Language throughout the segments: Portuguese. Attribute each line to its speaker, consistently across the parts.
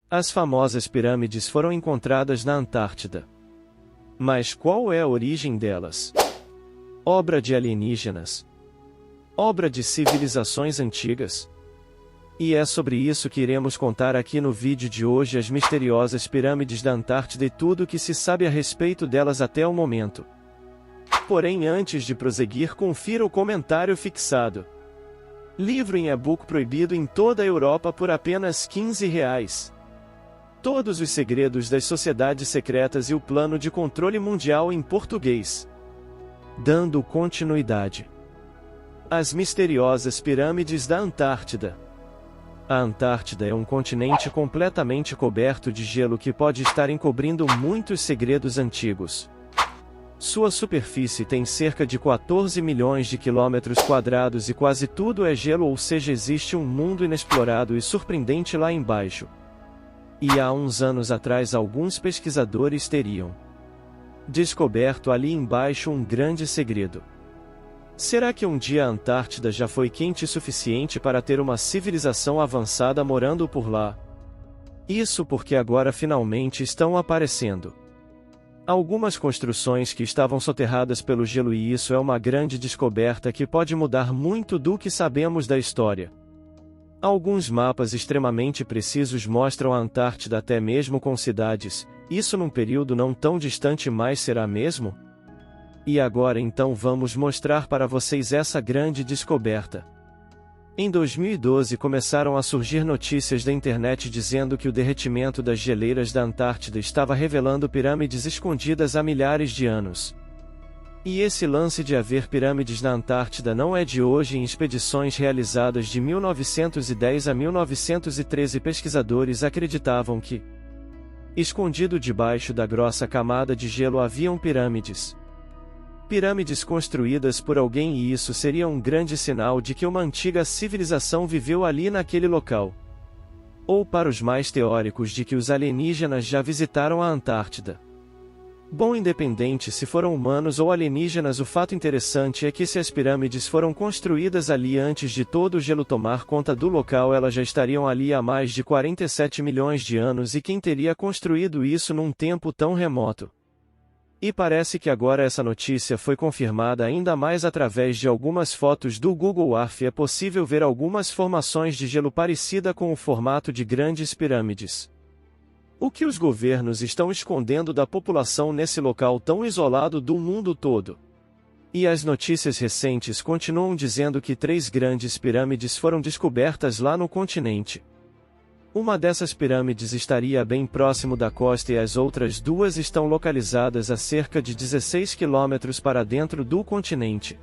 Speaker 1: As famosas pirâmides foram encontradas na Antártida. Mas qual é a origem delas? Obra de alienígenas? Obra de civilizações antigas? E é sobre isso que iremos contar aqui no vídeo de hoje: as misteriosas pirâmides da Antártida e tudo o que se sabe a respeito delas até o momento. Porém, antes de prosseguir, confira o comentário fixado. Livro em e-book proibido em toda a Europa por apenas R$15. Todos os segredos das sociedades secretas e o plano de controle mundial em português. Dando continuidade. As misteriosas pirâmides da Antártida. A Antártida é um continente completamente coberto de gelo que pode estar encobrindo muitos segredos antigos. Sua superfície tem cerca de 14 milhões de quilômetros quadrados e quase tudo é gelo, ou seja, existe um mundo inexplorado e surpreendente lá embaixo. E há uns anos atrás alguns pesquisadores teriam descoberto ali embaixo um grande segredo. Será que um dia a Antártida já foi quente o suficiente para ter uma civilização avançada morando por lá? Isso porque agora finalmente estão aparecendo algumas construções que estavam soterradas pelo gelo, e isso é uma grande descoberta que pode mudar muito do que sabemos da história. Alguns mapas extremamente precisos mostram a Antártida até mesmo com cidades. Isso num período não tão distante, mas será mesmo? E agora então vamos mostrar para vocês essa grande descoberta. Em 2012 começaram a surgir notícias da internet dizendo que o derretimento das geleiras da Antártida estava revelando pirâmides escondidas há milhares de anos. E esse lance de haver pirâmides na Antártida não é de hoje. Em expedições realizadas de 1910 a 1913, pesquisadores acreditavam que, escondido debaixo da grossa camada de gelo, haviam pirâmides. Pirâmides construídas por alguém, e isso seria um grande sinal de que uma antiga civilização viveu ali naquele local. Ou, para os mais teóricos, de que os alienígenas já visitaram a Antártida. Bom, independente se foram humanos ou alienígenas, o fato interessante é que se as pirâmides foram construídas ali antes de todo o gelo tomar conta do local, elas já estariam ali há mais de 47 milhões de anos, e quem teria construído isso num tempo tão remoto? E parece que agora essa notícia foi confirmada ainda mais através de algumas fotos do Google Earth. É possível ver algumas formações de gelo parecida com o formato de grandes pirâmides. O que os governos estão escondendo da população nesse local tão isolado do mundo todo? E as notícias recentes continuam dizendo que 3 grandes pirâmides foram descobertas lá no continente. Uma dessas pirâmides estaria bem próximo da costa e as outras 2 estão localizadas a cerca de 16 quilômetros para dentro do continente.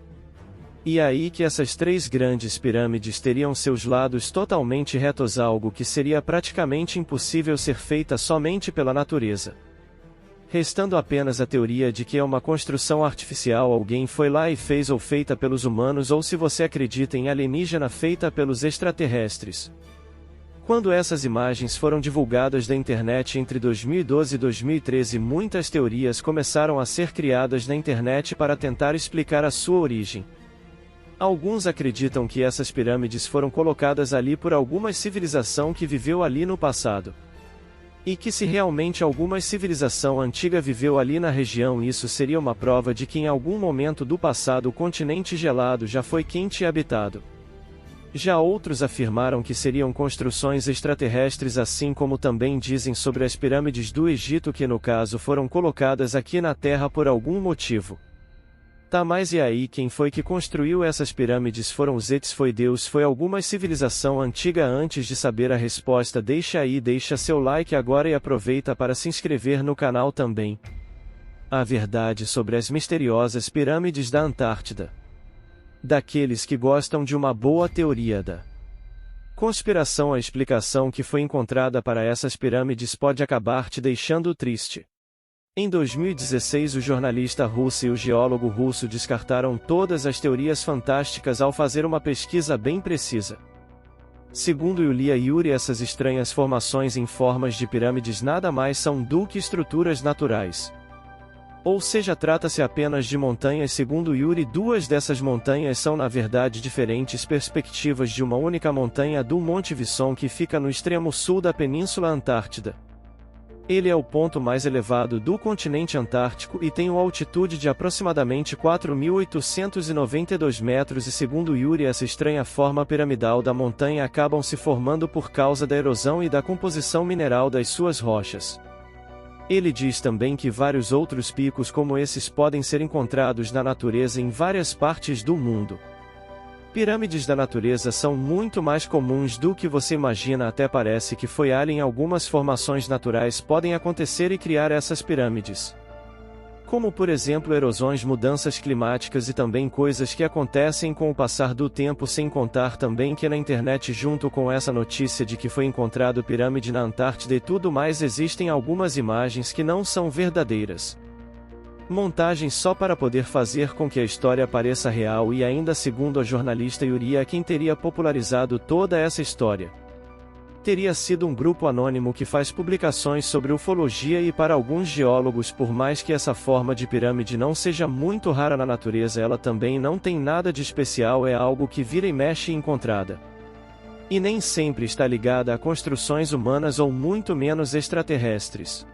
Speaker 1: E aí que essas 3 grandes pirâmides teriam seus lados totalmente retos, algo que seria praticamente impossível ser feita somente pela natureza. Restando apenas a teoria de que é uma construção artificial, alguém foi lá e fez, ou feita pelos humanos, ou se você acredita em alienígena, feita pelos extraterrestres. Quando essas imagens foram divulgadas da internet entre 2012 e 2013, muitas teorias começaram a ser criadas na internet para tentar explicar a sua origem. Alguns acreditam que essas pirâmides foram colocadas ali por alguma civilização que viveu ali no passado. E que se realmente alguma civilização antiga viveu ali na região, isso seria uma prova de que em algum momento do passado o continente gelado já foi quente e habitado. Já outros afirmaram que seriam construções extraterrestres, assim como também dizem sobre as pirâmides do Egito, que no caso foram colocadas aqui na Terra por algum motivo. Tá, mas e aí, quem foi que construiu essas pirâmides? Foram os ETs? Foi Deus? Foi alguma civilização antiga? Antes de saber a resposta, deixa seu like agora e aproveita para se inscrever no canal também. A verdade sobre as misteriosas pirâmides da Antártida. Daqueles que gostam de uma boa teoria da conspiração, a explicação que foi encontrada para essas pirâmides pode acabar te deixando triste. Em 2016, o jornalista russo e o geólogo russo descartaram todas as teorias fantásticas ao fazer uma pesquisa bem precisa. Segundo Yulia Yuri, essas estranhas formações em formas de pirâmides nada mais são do que estruturas naturais. Ou seja, trata-se apenas de montanhas. Segundo Yuri, duas dessas montanhas são na verdade diferentes perspectivas de uma única montanha do Monte Visson, que fica no extremo sul da Península Antártida. Ele é o ponto mais elevado do continente antártico e tem uma altitude de aproximadamente 4.892 metros, e segundo Yuri, essa estranha forma piramidal da montanha acabam se formando por causa da erosão e da composição mineral das suas rochas. Ele diz também que vários outros picos como esses podem ser encontrados na natureza em várias partes do mundo. Pirâmides da natureza são muito mais comuns do que você imagina, até parece que foi alien. Algumas formações naturais podem acontecer e criar essas pirâmides. Como por exemplo erosões, mudanças climáticas e também coisas que acontecem com o passar do tempo, sem contar também que na internet, junto com essa notícia de que foi encontrado pirâmide na Antártida e tudo mais, existem algumas imagens que não são verdadeiras. Montagens só para poder fazer com que a história pareça real, e ainda segundo a jornalista Yuri, quem teria popularizado toda essa história teria sido um grupo anônimo que faz publicações sobre ufologia, e para alguns geólogos, por mais que essa forma de pirâmide não seja muito rara na natureza, ela também não tem nada de especial, é algo que vira e mexe encontrada. E nem sempre está ligada a construções humanas ou muito menos extraterrestres.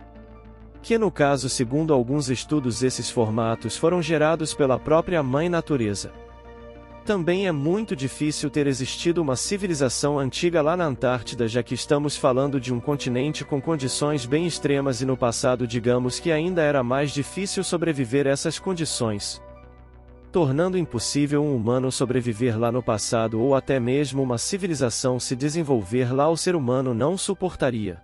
Speaker 1: Que no caso, segundo alguns estudos, esses formatos foram gerados pela própria Mãe Natureza. Também é muito difícil ter existido uma civilização antiga lá na Antártida, já que estamos falando de um continente com condições bem extremas, e no passado digamos que ainda era mais difícil sobreviver a essas condições, tornando impossível um humano sobreviver lá no passado, ou até mesmo uma civilização se desenvolver lá, o ser humano não suportaria.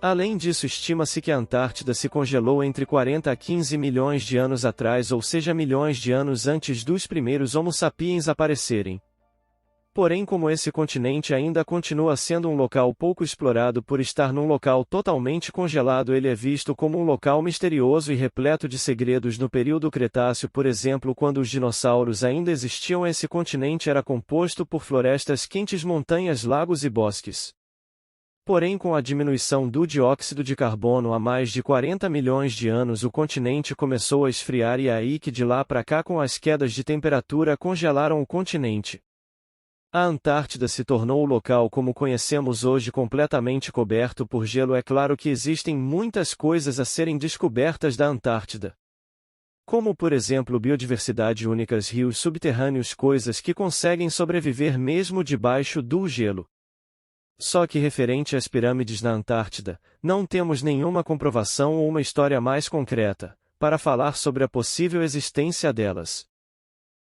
Speaker 1: Além disso, estima-se que a Antártida se congelou entre 40 a 15 milhões de anos atrás, ou seja, milhões de anos antes dos primeiros Homo sapiens aparecerem. Porém, como esse continente ainda continua sendo um local pouco explorado por estar num local totalmente congelado, ele é visto como um local misterioso e repleto de segredos. No período Cretáceo, por exemplo, quando os dinossauros ainda existiam, esse continente era composto por florestas quentes, montanhas, lagos e bosques. Porém, com a diminuição do dióxido de carbono há mais de 40 milhões de anos, o continente começou a esfriar, e é aí que de lá para cá, com as quedas de temperatura, congelaram o continente. A Antártida se tornou o local como conhecemos hoje, completamente coberto por gelo. É claro que existem muitas coisas a serem descobertas da Antártida, como por exemplo biodiversidade únicas, rios subterrâneos, coisas que conseguem sobreviver mesmo debaixo do gelo. Só que referente às pirâmides na Antártida, não temos nenhuma comprovação ou uma história mais concreta para falar sobre a possível existência delas.